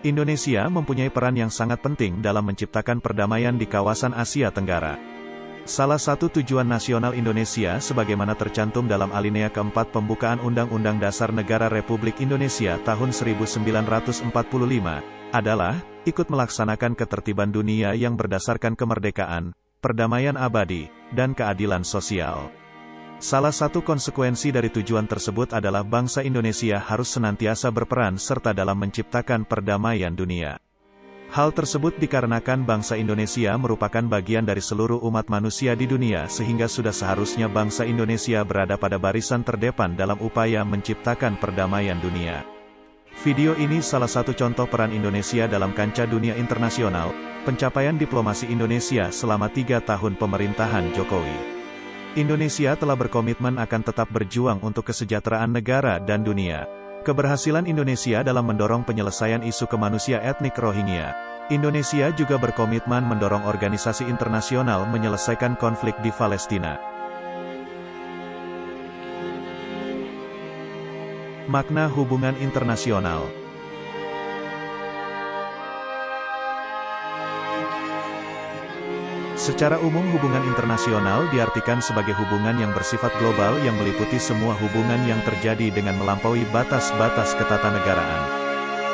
Indonesia mempunyai peran yang sangat penting dalam menciptakan perdamaian di kawasan Asia Tenggara. Salah satu tujuan nasional Indonesia sebagaimana tercantum dalam alinea keempat pembukaan Undang-Undang Dasar Negara Republik Indonesia tahun 1945, adalah ikut melaksanakan ketertiban dunia yang berdasarkan kemerdekaan, perdamaian abadi, dan keadilan sosial. Salah satu konsekuensi dari tujuan tersebut adalah bangsa Indonesia harus senantiasa berperan serta dalam menciptakan perdamaian dunia. Hal tersebut dikarenakan bangsa Indonesia merupakan bagian dari seluruh umat manusia di dunia sehingga sudah seharusnya bangsa Indonesia berada pada barisan terdepan dalam upaya menciptakan perdamaian dunia. Video ini salah satu contoh peran Indonesia dalam kancah dunia internasional, pencapaian diplomasi Indonesia selama 3 tahun pemerintahan Jokowi. Indonesia telah berkomitmen akan tetap berjuang untuk kesejahteraan negara dan dunia. Keberhasilan Indonesia dalam mendorong penyelesaian isu kemanusiaan etnik Rohingya. Indonesia juga berkomitmen mendorong organisasi internasional menyelesaikan konflik di Palestina. Makna hubungan internasional. Secara umum hubungan internasional diartikan sebagai hubungan yang bersifat global yang meliputi semua hubungan yang terjadi dengan melampaui batas-batas ketatanegaraan.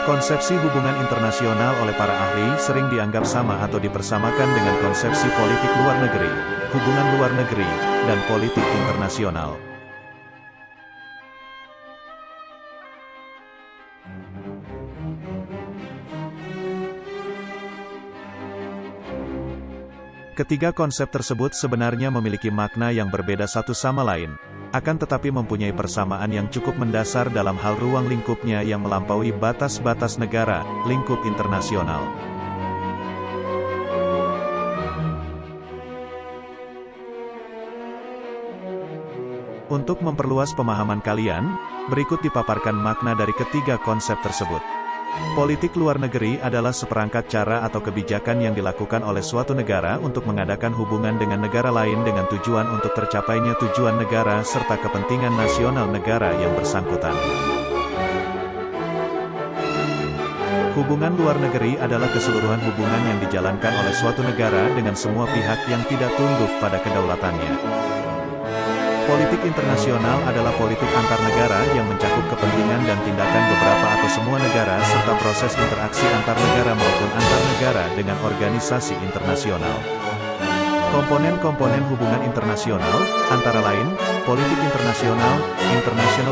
Konsepsi hubungan internasional oleh para ahli sering dianggap sama atau dipersamakan dengan konsepsi politik luar negeri, hubungan luar negeri, dan politik internasional. Ketiga konsep tersebut sebenarnya memiliki makna yang berbeda satu sama lain, akan tetapi mempunyai persamaan yang cukup mendasar dalam hal ruang lingkupnya yang melampaui batas-batas negara, lingkup internasional. Untuk memperluas pemahaman kalian, berikut dipaparkan makna dari ketiga konsep tersebut. Politik luar negeri adalah seperangkat cara atau kebijakan yang dilakukan oleh suatu negara untuk mengadakan hubungan dengan negara lain dengan tujuan untuk tercapainya tujuan negara serta kepentingan nasional negara yang bersangkutan. Hubungan luar negeri adalah keseluruhan hubungan yang dijalankan oleh suatu negara dengan semua pihak yang tidak tunduk pada kedaulatannya. Politik internasional adalah politik antar negara yang mencakup kepentingan dan tindakan beberapa atau semua negara serta proses interaksi antar negara maupun antar negara dengan organisasi internasional. Komponen-komponen hubungan internasional, antara lain, politik internasional, international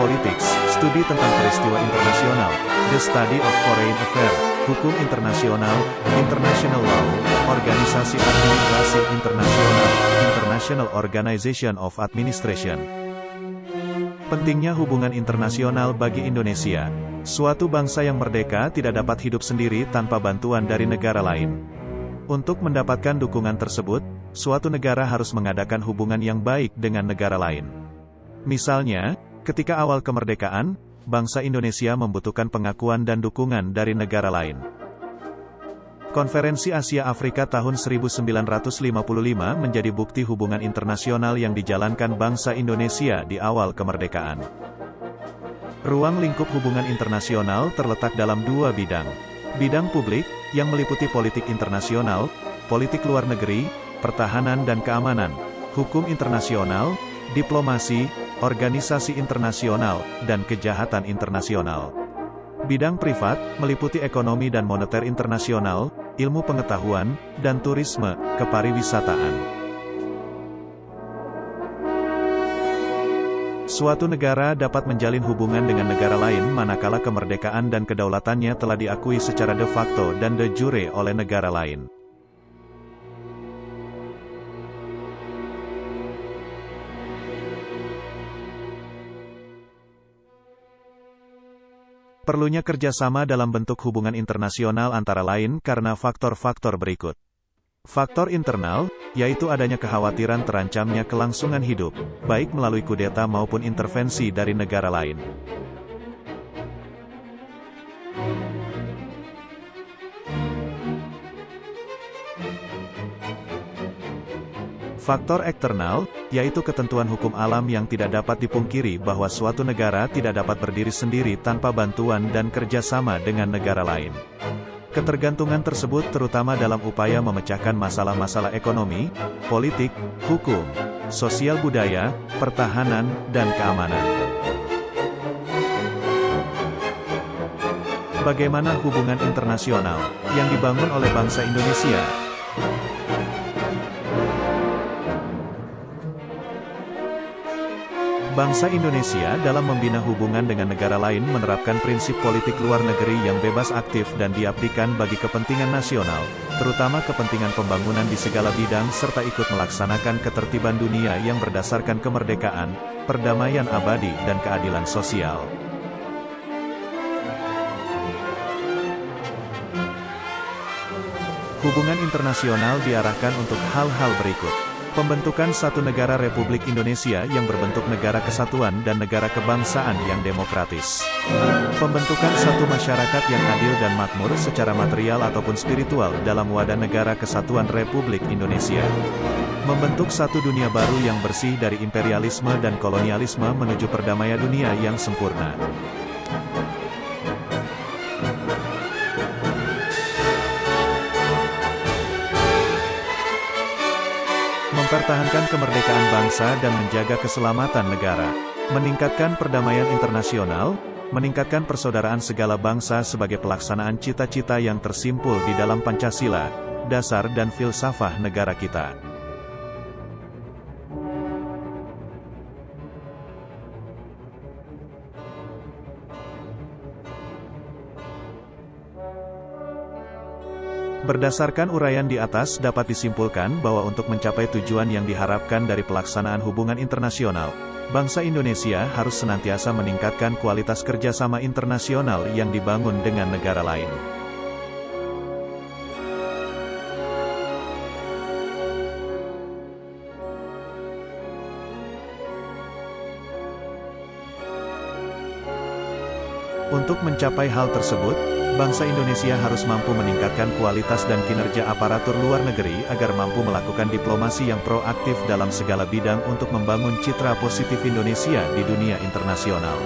politics, studi tentang peristiwa internasional, the study of foreign affairs, hukum internasional, international law, organisasi administrasi internasional, International Organization of Administration. Pentingnya hubungan internasional bagi Indonesia. Suatu bangsa yang merdeka tidak dapat hidup sendiri tanpa bantuan dari negara lain. Untuk mendapatkan dukungan tersebut, suatu negara harus mengadakan hubungan yang baik dengan negara lain. Misalnya, ketika awal kemerdekaan, bangsa Indonesia membutuhkan pengakuan dan dukungan dari negara lain. Konferensi Asia Afrika tahun 1955 menjadi bukti hubungan internasional yang dijalankan bangsa Indonesia di awal kemerdekaan. Ruang lingkup hubungan internasional terletak dalam dua bidang. Bidang publik, yang meliputi politik internasional, politik luar negeri, pertahanan dan keamanan, hukum internasional, diplomasi, organisasi internasional, dan kejahatan internasional. Bidang privat, meliputi ekonomi dan moneter internasional, ilmu pengetahuan, dan turisme, kepariwisataan. Suatu negara dapat menjalin hubungan dengan negara lain manakala kemerdekaan dan kedaulatannya telah diakui secara de facto dan de jure oleh negara lain. Perlunya kerjasama dalam bentuk hubungan internasional antara lain karena faktor-faktor berikut. Faktor internal, yaitu adanya kekhawatiran terancamnya kelangsungan hidup, baik melalui kudeta maupun intervensi dari negara lain. Faktor eksternal, yaitu ketentuan hukum alam yang tidak dapat dipungkiri bahwa suatu negara tidak dapat berdiri sendiri tanpa bantuan dan kerjasama dengan negara lain. Ketergantungan tersebut terutama dalam upaya memecahkan masalah-masalah ekonomi, politik, hukum, sosial budaya, pertahanan, dan keamanan. Bagaimana hubungan internasional yang dibangun oleh bangsa Indonesia? Bangsa Indonesia dalam membina hubungan dengan negara lain menerapkan prinsip politik luar negeri yang bebas aktif dan diabdikan bagi kepentingan nasional, terutama kepentingan pembangunan di segala bidang serta ikut melaksanakan ketertiban dunia yang berdasarkan kemerdekaan, perdamaian abadi dan keadilan sosial. Hubungan internasional diarahkan untuk hal-hal berikut. Pembentukan satu negara Republik Indonesia yang berbentuk negara kesatuan dan negara kebangsaan yang demokratis. Pembentukan satu masyarakat yang adil dan makmur secara material ataupun spiritual dalam wadah negara kesatuan Republik Indonesia. Membentuk satu dunia baru yang bersih dari imperialisme dan kolonialisme menuju perdamaian dunia yang sempurna. Mempertahankan kemerdekaan bangsa dan menjaga keselamatan negara, meningkatkan perdamaian internasional, meningkatkan persaudaraan segala bangsa sebagai pelaksanaan cita-cita yang tersimpul di dalam Pancasila, dasar dan filsafah negara kita. Berdasarkan uraian di atas dapat disimpulkan bahwa untuk mencapai tujuan yang diharapkan dari pelaksanaan hubungan internasional, bangsa Indonesia harus senantiasa meningkatkan kualitas kerjasama internasional yang dibangun dengan negara lain. Untuk mencapai hal tersebut, bangsa Indonesia harus mampu meningkatkan kualitas dan kinerja aparatur luar negeri agar mampu melakukan diplomasi yang proaktif dalam segala bidang untuk membangun citra positif Indonesia di dunia internasional.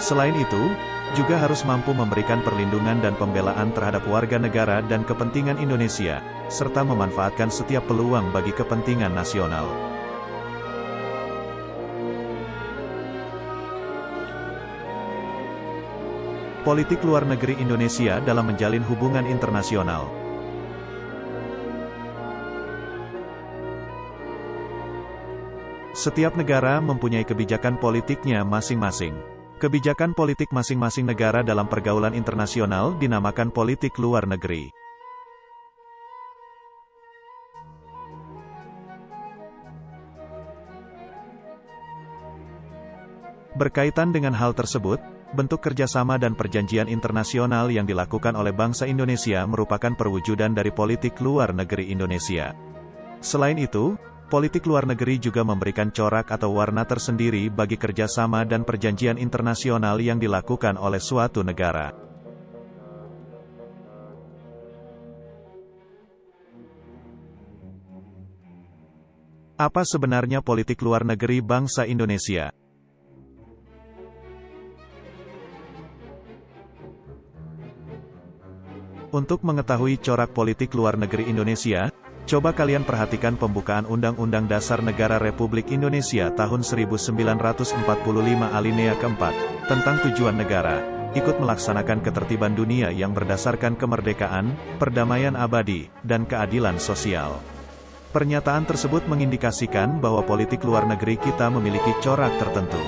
Selain itu, juga harus mampu memberikan perlindungan dan pembelaan terhadap warga negara dan kepentingan Indonesia, serta memanfaatkan setiap peluang bagi kepentingan nasional. Politik luar negeri Indonesia dalam menjalin hubungan internasional. Setiap negara mempunyai kebijakan politiknya masing-masing. Kebijakan politik masing-masing negara dalam pergaulan internasional dinamakan politik luar negeri. Berkaitan dengan hal tersebut, bentuk kerjasama dan perjanjian internasional yang dilakukan oleh bangsa Indonesia merupakan perwujudan dari politik luar negeri Indonesia. Selain itu, politik luar negeri juga memberikan corak atau warna tersendiri bagi kerjasama dan perjanjian internasional yang dilakukan oleh suatu negara. Apa sebenarnya politik luar negeri bangsa Indonesia? Untuk mengetahui corak politik luar negeri Indonesia, coba kalian perhatikan pembukaan Undang-Undang Dasar Negara Republik Indonesia tahun 1945 alinea keempat, tentang tujuan negara, ikut melaksanakan ketertiban dunia yang berdasarkan kemerdekaan, perdamaian abadi, dan keadilan sosial. Pernyataan tersebut mengindikasikan bahwa politik luar negeri kita memiliki corak tertentu.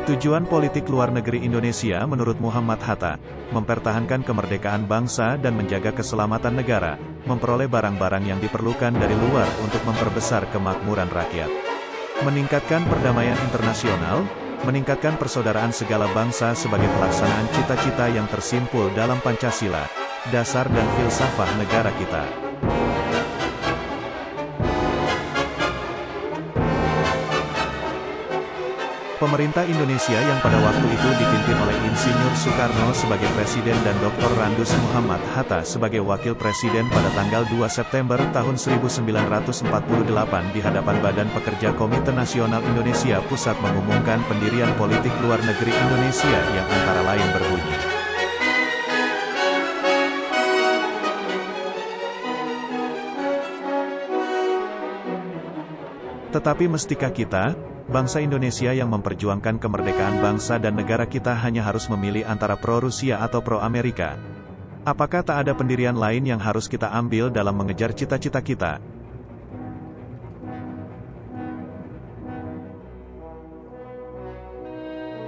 Tujuan politik luar negeri Indonesia menurut Muhammad Hatta, mempertahankan kemerdekaan bangsa dan menjaga keselamatan negara, memperoleh barang-barang yang diperlukan dari luar untuk memperbesar kemakmuran rakyat, meningkatkan perdamaian internasional, meningkatkan persaudaraan segala bangsa sebagai pelaksanaan cita-cita yang tersimpul dalam Pancasila, dasar dan filsafah negara kita. Pemerintah Indonesia yang pada waktu itu dipimpin oleh Insinyur Soekarno sebagai Presiden dan Dr. Randus Muhammad Hatta sebagai Wakil Presiden pada tanggal 2 September tahun 1948 di hadapan Badan Pekerja Komite Nasional Indonesia Pusat mengumumkan pendirian politik luar negeri Indonesia yang antara lain berbunyi. Tetapi mestikah kita, bangsa Indonesia yang memperjuangkan kemerdekaan bangsa dan negara kita hanya harus memilih antara pro-Rusia atau pro-Amerika? Apakah tak ada pendirian lain yang harus kita ambil dalam mengejar cita-cita kita?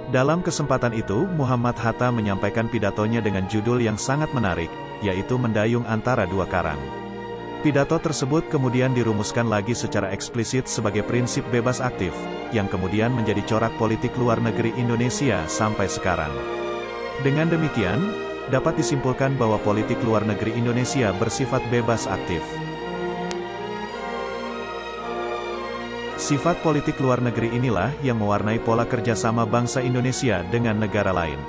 Dalam kesempatan itu, Muhammad Hatta menyampaikan pidatonya dengan judul yang sangat menarik, yaitu Mendayung Antara Dua Karang. Pidato tersebut kemudian dirumuskan lagi secara eksplisit sebagai prinsip bebas aktif, yang kemudian menjadi corak politik luar negeri Indonesia sampai sekarang. Dengan demikian, dapat disimpulkan bahwa politik luar negeri Indonesia bersifat bebas aktif. Sifat politik luar negeri inilah yang mewarnai pola kerjasama bangsa Indonesia dengan negara lain.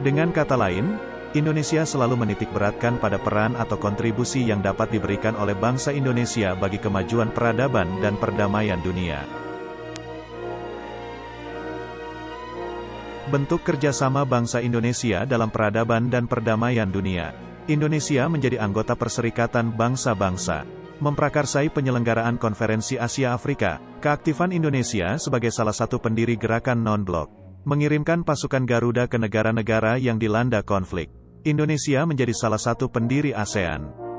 Dengan kata lain, Indonesia selalu menitikberatkan pada peran atau kontribusi yang dapat diberikan oleh bangsa Indonesia bagi kemajuan peradaban dan perdamaian dunia. Bentuk kerjasama bangsa Indonesia dalam peradaban dan perdamaian dunia. Indonesia menjadi anggota Perserikatan Bangsa-Bangsa, memprakarsai penyelenggaraan Konferensi Asia Afrika, keaktifan Indonesia sebagai salah satu pendiri gerakan non-blok, mengirimkan pasukan Garuda ke negara-negara yang dilanda konflik. Indonesia menjadi salah satu pendiri ASEAN.